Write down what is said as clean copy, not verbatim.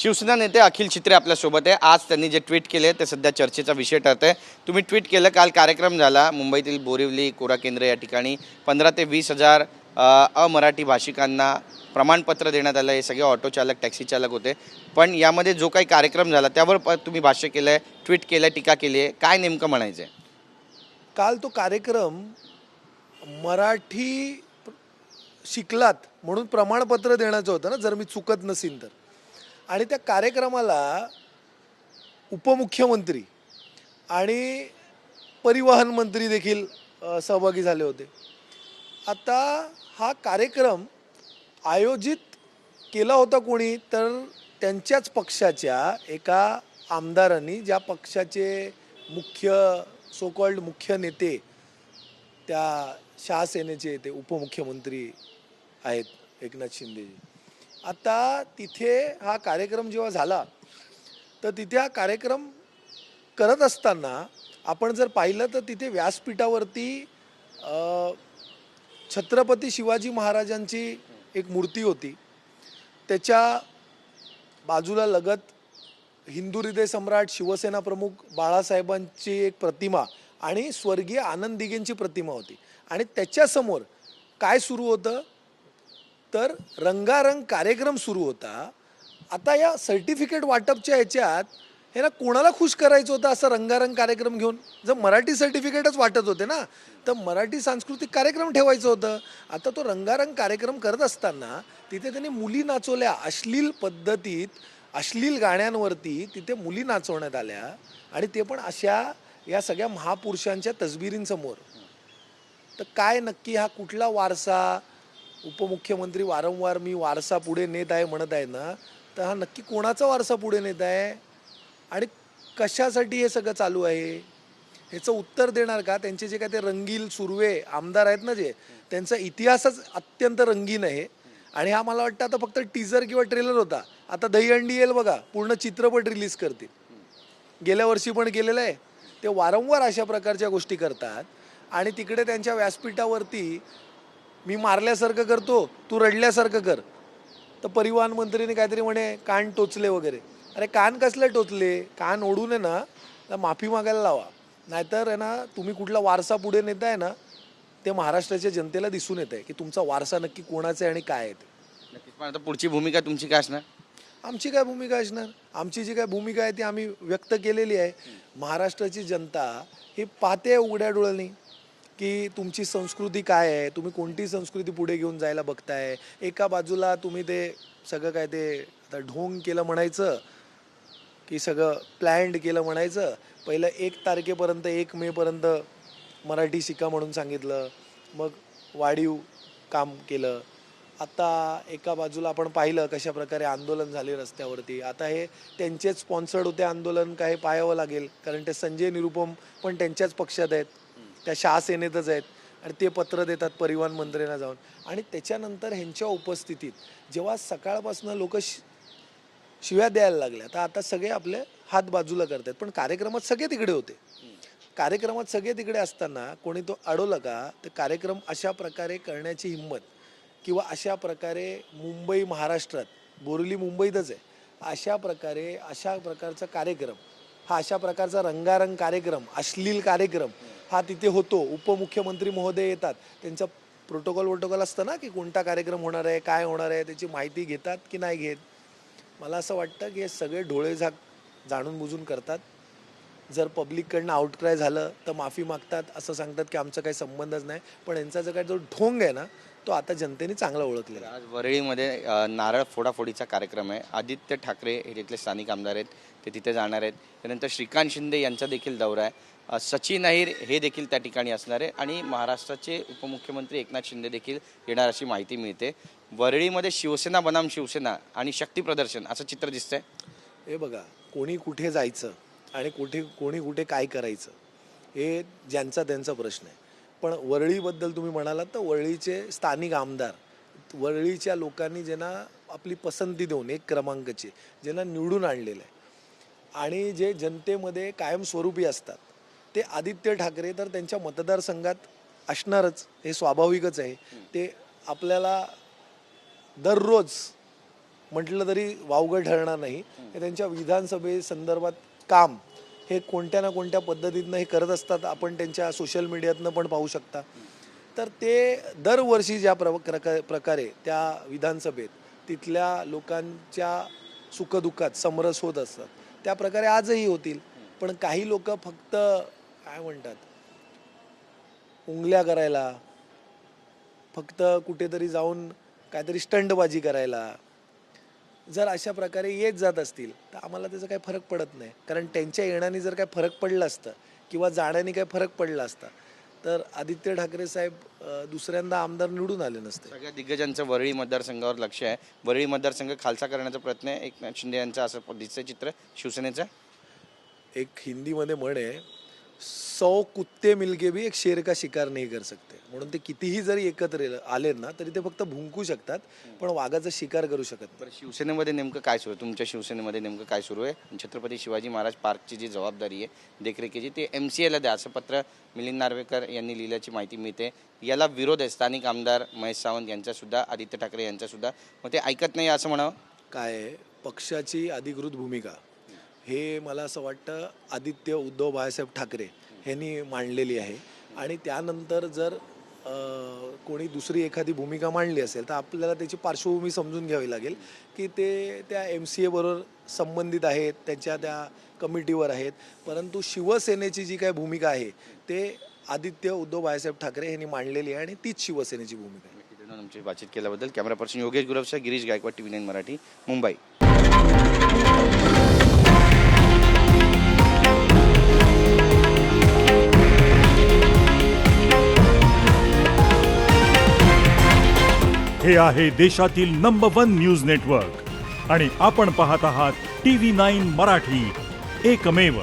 शिवसेना नेते अखिल चित्रे आपल्यासोबत आहे. आज त्यांनी जे ट्विट केले ते सध्या चर्चेचा विषय ठरत आहे. तुम्ही ट्विट केलं, काल कार्यक्रम झाला मुंबईतील बोरिवली कोरा केंद्र या ठिकाणी 15 ते 20 हजार अमराठी भाषिकांना प्रमाणपत्र देण्यात आलं. हे सगळे ऑटो चालक, टॅक्सी चालक होते. पण यामध्ये जो काही कार्यक्रम झाला त्यावर तुम्ही भाष्य केलं आहे, ट्विट केलं आहे, टीका केली आहे. काय नेमकं म्हणायचं आहे? काल तो कार्यक्रम मराठी शिकलात म्हणून प्रमाणपत्र देण्याचं होतं ना, जर मी चुकत नसीन तर. आणि त्या कार्यक्रमाला उपमुख्यमंत्री आणि परिवहन मंत्री देखील सहभागी झाले होते. आता हा कार्यक्रम आयोजित केला होता कोणी, तर त्यांच्याच पक्षाच्या एका आमदारांनी, ज्या पक्षाचे मुख्य सो कॉल्ड मुख्य नेते त्या शिवसेनेचे ते उपमुख्यमंत्री आहेत एकनाथ शिंदेजी. आता तिथे हा कार्यक्रम जेव्हा झाला तर तिथे हा कार्यक्रम करत असताना आपण जर पाहिलं तर तिथे व्यासपीठावरती छत्रपती शिवाजी महाराजांची एक मूर्ती होती. त्याच्या बाजूला लगत हिंदू हृदय सम्राट शिवसेना प्रमुख बाळासाहेबांची एक प्रतिमा आणि स्वर्गीय आनंद दिघेंची प्रतिमा होती. आणि त्याच्यासमोर काय सुरू होतं तर रंगारंग कार्यक्रम सुरू होता. आता या सर्टिफिकेट वाटपच्या ह्याच्यात हे ना कोणाला खुश करायचं होतं असं रंगारंग कार्यक्रम घेऊन? जर मराठी सर्टिफिकेटच वाटत होते ना, तर मराठी सांस्कृतिक कार्यक्रम ठेवायचं होतं. आता तो रंगारंग कार्यक्रम करत असताना तिथे त्यांनी मुली नाचवल्या अश्लील पद्धतीत, अश्लील गाण्यांवरती तिथे मुली नाचवण्यात आल्या. आणि ते पण अशा या सगळ्या महापुरुषांच्या तसबिरींसमोर. तर काय नक्की हा कुठला वारसा? उपमुख्यमंत्री वारंवार मी वारसा पुढे नेत आहे म्हणत आहे ना, तर हा नक्की कोणाचा वारसा पुढे नेत आहे आणि कशासाठी हे सगळं चालू आहे? ह्याचं उत्तर देणार का? त्यांचे जे काय ते रंगील सुर्वे आमदार आहेत ना, जे त्यांचा इतिहासच अत्यंत रंगीन आहे. आणि हा मला वाटतं आता फक्त टीजर किंवा ट्रेलर होता. आता दहीहंडी येईल बघा, पूर्ण चित्रपट रिलीज करतील. गेल्या वर्षी पण केलेलं आहे. ते वारंवार अशा प्रकारच्या गोष्टी करतात. आणि तिकडे त्यांच्या व्यासपीठावरती मी मारल्यासारखं करतो, तू रडल्यासारखं कर. तर परिवहन मंत्रीने काहीतरी म्हणे कान टोचले वगैरे. अरे कान कसले टोचले? कान ओढून आहे ना तर माफी मागायला लावा. नाहीतर आहे ना, तुम्ही कुठला वारसा पुढे नेताय ना, ते महाराष्ट्राच्या जनतेला दिसून येत आहे की तुमचा वारसा नक्की कोणाचा आहे आणि काय आहे ते. नक्कीच. पण आता पुढची भूमिका तुमची काय असणार? आमची काय भूमिका असणार? आमची जी काय भूमिका आहे ती आम्ही व्यक्त केलेली आहे. महाराष्ट्राची जनता ही पाहते उघड्या डोळ्यांनी की तुमची संस्कृती काय आहे, तुम्ही कोणती संस्कृती पुढे घेऊन जायला बघताय. एका बाजूला तुम्ही ते सगळं काय ते आता ढोंग केलं म्हणायचं की सगळं प्लॅन्ड केलं म्हणायचं. पहिलं 1 तारखेपर्यंत 1 मेपर्यंत मराठी शिका म्हणून सांगितलं, मग वाढीव काम केलं. आता एका बाजूला आपण पाहिलं कशा प्रकारे आंदोलन झाले रस्त्यावरती. आता हे त्यांचेच स्पॉन्सर्ड होते आंदोलन, काय पाहावं लागेल, कारण ते संजय निरुपम पण त्यांच्याच पक्षात आहेत, त्या शिवसेनेतच आहेत. आणि ते पत्र देतात परिवहन मंत्र्यांना जाऊन. आणि त्याच्यानंतर ह्यांच्या उपस्थितीत जेव्हा सकाळपासून लोक शिव्या द्यायला लागल्या, तर आता सगळे आपले हात बाजूला करतात. पण कार्यक्रमात सगळे तिकडे होते. कार्यक्रमात सगळे तिकडे असताना कोणी तो अडवलं का? तर कार्यक्रम अशा प्रकारे करण्याची हिंमत किंवा अशा प्रकारे मुंबई महाराष्ट्रात, बोरिवली मुंबईतच आहे, अशा प्रकारचा कार्यक्रम, हा अशा प्रकारचा रंगारंग कार्यक्रम, अश्लील कार्यक्रम हा तिथे होतो. उपमुख्यमंत्री महोदय येतात, त्यांचं प्रोटोकॉल असतं ना की कोणता कार्यक्रम होणार आहे, काय होणार आहे, त्याची माहिती घेतात की नाही घेत. मला असं वाटतं की हे सगळे डोळेझाक जाणून बुजून करतात. जर पब्लिककडनं आउटक्राय झालं तर माफी मागतात, असं सांगतात की आमचा काही संबंधच नाही. पण यांचा जो काही जो ढोंग आहे ना, तो आता जनतेने चांगला ओळखलेला. आज वरळीमध्ये नारळ फोडाफोडीचा कार्यक्रम आहे. आदित्य ठाकरे हे तिथले स्थानिक आमदार आहेत, ते तिथे जाणार आहेत. त्यानंतर श्रीकांत शिंदे यांचा देखील दौरा आहे. सचिन अहिर हे देखील त्या ठिकाणी असणार आहे आणि महाराष्ट्राचे उपमुख्यमंत्री एकनाथ शिंदे देखील येणार अशी माहिती मिळते. वरळीमध्ये शिवसेना बनाम शिवसेना आणि शक्ती प्रदर्शन असं चित्र दिसतंय. हे बघा, कोणी कुठे जायचं आणि कोणी कुठे काय करायचं हे ज्यांचा त्यांचा प्रश्न आहे. पण वरळीबद्दल तुम्ही म्हणालात तर वरळीचे स्थानिक आमदार, वरळीच्या लोकांनी ज्यांना आपली पसंती देऊन 1 क्रमांकाचे ज्यांना निवडून आणलेलं आहे आणि जे जनतेमध्ये कायमस्वरूपी असतात, ते आदित्य ठाकरे तर त्यांच्या मतदारसंघात असणारच, हे स्वाभाविकच आहे. ते आपल्याला दररोज म्हटलं तरी वावगं ठरणार नाही. हे त्यांच्या विधानसभेसंदर्भात काम हे कोणत्या ना कोणत्या पद्धतीनं हे करत असतात. आपण त्यांच्या सोशल मीडियातनं पण पाहू शकता. तर ते दरवर्षी ज्या प्रकारे त्या विधानसभेत तिथल्या लोकांच्या सुखदुःखात समरस होत असतात त्या प्रकारे आजही होतील. पण काही लोक फक्त काय म्हणतात उंगल्या करायला, फक्त कुठेतरी जाऊन काहीतरी स्टंटबाजी करायला जर अशा प्रकारे येत जात असतील तर आम्हाला त्याचा काही फरक पडत नाही. कारण त्यांच्या येण्याने जर काही फरक पडला असता किंवा जाण्याने काही फरक पडला असता तर आदित्य ठाकरे साहेब दुसऱ्यांदा आमदार निवडून आले नसते. सगळ्या दिग्गजांचं वरळी मतदारसंघावर लक्ष आहे. वरळी मतदारसंघ खालसा करण्याचा प्रयत्न आहे एकनाथ शिंदे यांचा, असं दिसतंय चित्र शिवसेनेचं. एक हिंदीमध्ये म्हण आहे, 100 कुत्ते मिलके भी एक शेर का शिकार नहीं कर सकते. म्हणून ते कितीही जरी एकत्र आले ना तरी ते फक्त भुंकू शकतात पण वाघाचा शिकार करू शकत नाही. बरं, शिवसेनेमध्ये नेमकं काय सुरू आहे? तुमच्या शिवसेनेमध्ये नेमकं काय सुरू आहे? छत्रपती शिवाजी महाराज पार्कची जी जबाबदारी आहे देखरेखीची ते MCAला द्या असं पत्र मिलिंद नार्वेकर यांनी लिहिल्याची माहिती मिळते. याला विरोध आहे स्थानिक आमदार महेश सावंत यांचासुद्धा, आदित्य ठाकरे यांचासुद्धा. मग ते ऐकत नाही असं म्हणावं. काय आहे, पक्षाची अधिकृत भूमिका हे मला असं वाटतं आदित्य उद्धव बाळासाहेब ठाकरे यांनी मांडलेली आहे. आणि त्यानंतर जर कोणी दुसरी एखादी भूमिका मांडली असेल तर आपल्याला त्याची पार्श्वभूमी समजून घ्यावी लागेल की ते त्या MCA बरोबर संबंधित आहेत, त्यांच्या त्या कमिटीवर आहेत. परंतु शिवसेनेची जी काही भूमिका आहे ते आदित्य उद्धव बाळासाहेब ठाकरे यांनी मांडलेली आहे आणि तीच शिवसेनेची भूमिका आहे. आमची बातचीत केल्याबद्दल कॅमेरा पर्सन योगेश गुरवसह गिरीश गायकवाड, TV9 मराठी, मुंबई. हे आहे देशातील नंबर 1 न्यूज नेटवर्क आणि आपण पाहत आहात TV9 मराठी, एकमेव.